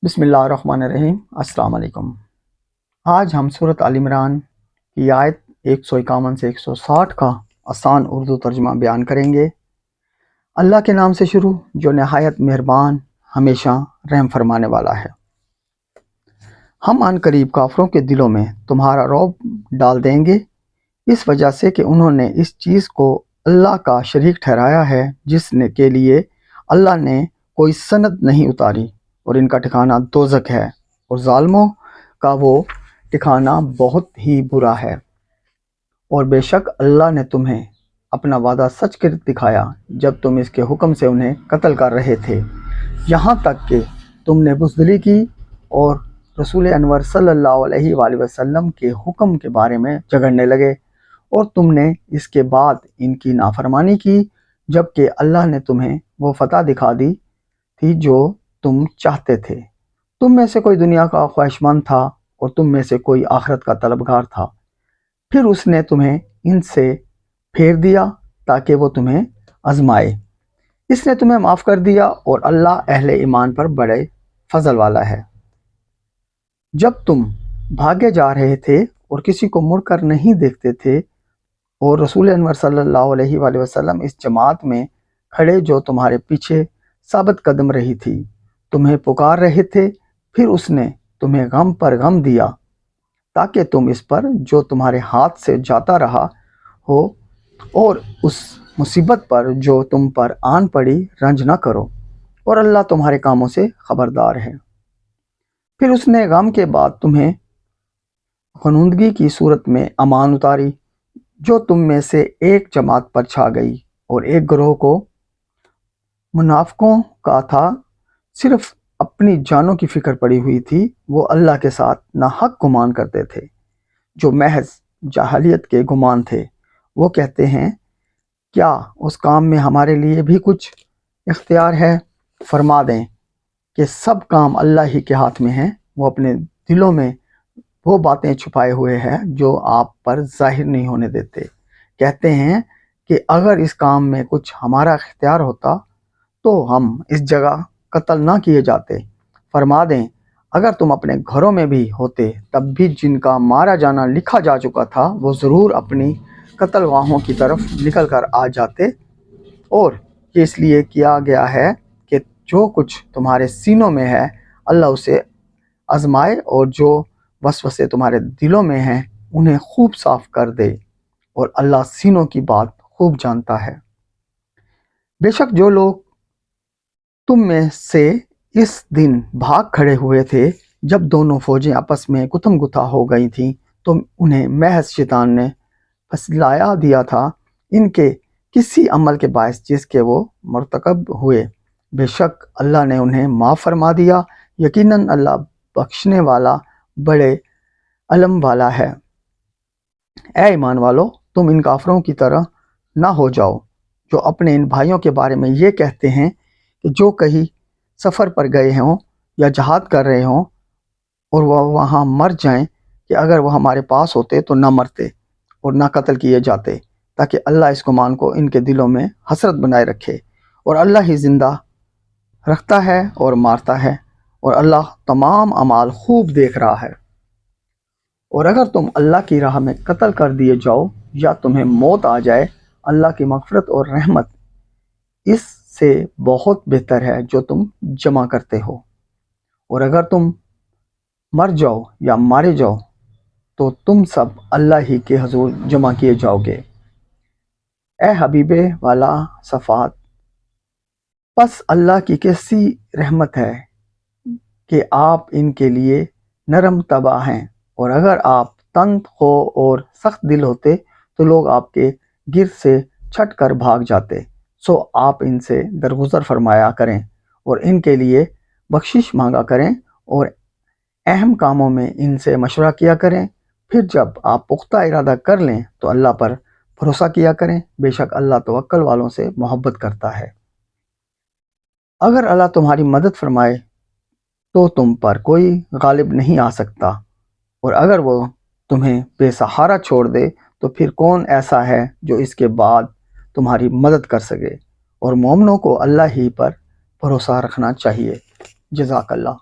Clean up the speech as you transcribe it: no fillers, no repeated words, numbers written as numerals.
بسم اللہ الرحمن الرحیم۔ السلام علیکم۔ آج ہم سورۃ آل عمران کی آیت 151 سے 160 کا آسان اردو ترجمہ بیان کریں گے۔ اللہ کے نام سے شروع جو نہایت مہربان ہمیشہ رحم فرمانے والا ہے۔ ہم عن قریب کافروں کے دلوں میں تمہارا رعب ڈال دیں گے اس وجہ سے کہ انہوں نے اس چیز کو اللہ کا شریک ٹھہرایا ہے جس نے کے لیے اللہ نے کوئی سند نہیں اتاری، اور ان کا ٹھکانہ دوزخ ہے، اور ظالموں کا وہ ٹھکانہ بہت ہی برا ہے۔ اور بے شک اللہ نے تمہیں اپنا وعدہ سچ کر دکھایا جب تم اس کے حکم سے انہیں قتل کر رہے تھے، یہاں تک کہ تم نے بزدلی کی اور رسول انور صلی اللہ علیہ وآلہ وسلم کے حکم کے بارے میں جھگڑنے لگے، اور تم نے اس کے بعد ان کی نافرمانی کی جبکہ اللہ نے تمہیں وہ فتح دکھا دی تھی جو تم چاہتے تھے۔ تم میں سے کوئی دنیا کا خواہشمند تھا اور تم میں سے کوئی آخرت کا طلبگار تھا، پھر اس نے تمہیں ان سے پھیر دیا تاکہ وہ تمہیں آزمائے۔ اس نے تمہیں معاف کر دیا اور اللہ اہل ایمان پر بڑے فضل والا ہے۔ جب تم بھاگے جا رہے تھے اور کسی کو مڑ کر نہیں دیکھتے تھے، اور رسول انور صلی اللہ علیہ وآلہ وسلم اس جماعت میں کھڑے جو تمہارے پیچھے ثابت قدم رہی تھی، تمہیں پکار رہے تھے، پھر اس نے تمہیں غم پر غم دیا تاکہ تم اس پر جو تمہارے ہاتھ سے جاتا رہا ہو اور اس مصیبت پر جو تم پر آن پڑی رنج نہ کرو، اور اللہ تمہارے کاموں سے خبردار ہے۔ پھر اس نے غم کے بعد تمہیں غنودگی کی صورت میں امان اتاری جو تم میں سے ایک جماعت پر چھا گئی، اور ایک گروہ کو منافقوں کا تھا صرف اپنی جانوں کی فکر پڑی ہوئی تھی، وہ اللہ کے ساتھ ناحق گمان کرتے تھے جو محض جاہلیت کے گمان تھے۔ وہ کہتے ہیں کیا اس کام میں ہمارے لیے بھی کچھ اختیار ہے؟ فرما دیں کہ سب کام اللہ ہی کے ہاتھ میں ہیں، وہ اپنے دلوں میں وہ باتیں چھپائے ہوئے ہیں جو آپ پر ظاہر نہیں ہونے دیتے۔ کہتے ہیں کہ اگر اس کام میں کچھ ہمارا اختیار ہوتا تو ہم اس جگہ قتل نہ کیے جاتے۔ فرما دیں اگر تم اپنے گھروں میں بھی ہوتے تب بھی جن کا مارا جانا لکھا جا چکا تھا وہ ضرور اپنی قتل گاہوں کی طرف نکل کر آ جاتے، اور یہ اس لیے کیا گیا ہے کہ جو کچھ تمہارے سینوں میں ہے اللہ اسے آزمائے، اور جو وسوسے تمہارے دلوں میں ہیں انہیں خوب صاف کر دے، اور اللہ سینوں کی بات خوب جانتا ہے۔ بے شک جو لوگ تم میں سے اس دن بھاگ کھڑے ہوئے تھے جب دونوں فوجیں آپس میں گتھم گتھا ہو گئی تھیں تو انہیں محض شیطان نے پھسلایا دیا تھا ان کے کسی عمل کے باعث جس کے وہ مرتکب ہوئے۔ بے شک اللہ نے انہیں معاف فرما دیا، یقیناً اللہ بخشنے والا بڑے علم والا ہے۔ اے ایمان والو، تم ان کافروں کی طرح نہ ہو جاؤ جو اپنے ان بھائیوں کے بارے میں یہ کہتے ہیں کہ جو کہیں سفر پر گئے ہوں یا جہاد کر رہے ہوں اور وہ وہاں مر جائیں کہ اگر وہ ہمارے پاس ہوتے تو نہ مرتے اور نہ قتل کیے جاتے، تاکہ اللہ اس گمان کو ان کے دلوں میں حسرت بنائے رکھے، اور اللہ ہی زندہ رکھتا ہے اور مارتا ہے، اور اللہ تمام اعمال خوب دیکھ رہا ہے۔ اور اگر تم اللہ کی راہ میں قتل کر دیے جاؤ یا تمہیں موت آ جائے، اللہ کی مغفرت اور رحمت اس سے بہت بہتر ہے جو تم جمع کرتے ہو، اور اگر تم مر جاؤ یا مارے جاؤ تو تم سب اللہ ہی کے حضور جمع کیے جاؤ گے۔ اے حبیب والا صفات، پس اللہ کی کیسی رحمت ہے کہ آپ ان کے لیے نرم طبع ہیں، اور اگر آپ تند خو اور سخت دل ہوتے تو لوگ آپ کے گرد سے چھٹ کر بھاگ جاتے۔ سو آپ ان سے درگزر فرمایا کریں اور ان کے لیے بخشش مانگا کریں، اور اہم کاموں میں ان سے مشورہ کیا کریں۔ پھر جب آپ پختہ ارادہ کر لیں تو اللہ پر بھروسہ کیا کریں، بے شک اللہ توکل والوں سے محبت کرتا ہے۔ اگر اللہ تمہاری مدد فرمائے تو تم پر کوئی غالب نہیں آ سکتا، اور اگر وہ تمہیں بے سہارا چھوڑ دے تو پھر کون ایسا ہے جو اس کے بعد تمہاری مدد کر سکے، اور مومنوں کو اللہ ہی پر بھروسہ رکھنا چاہیے۔ جزاک اللہ۔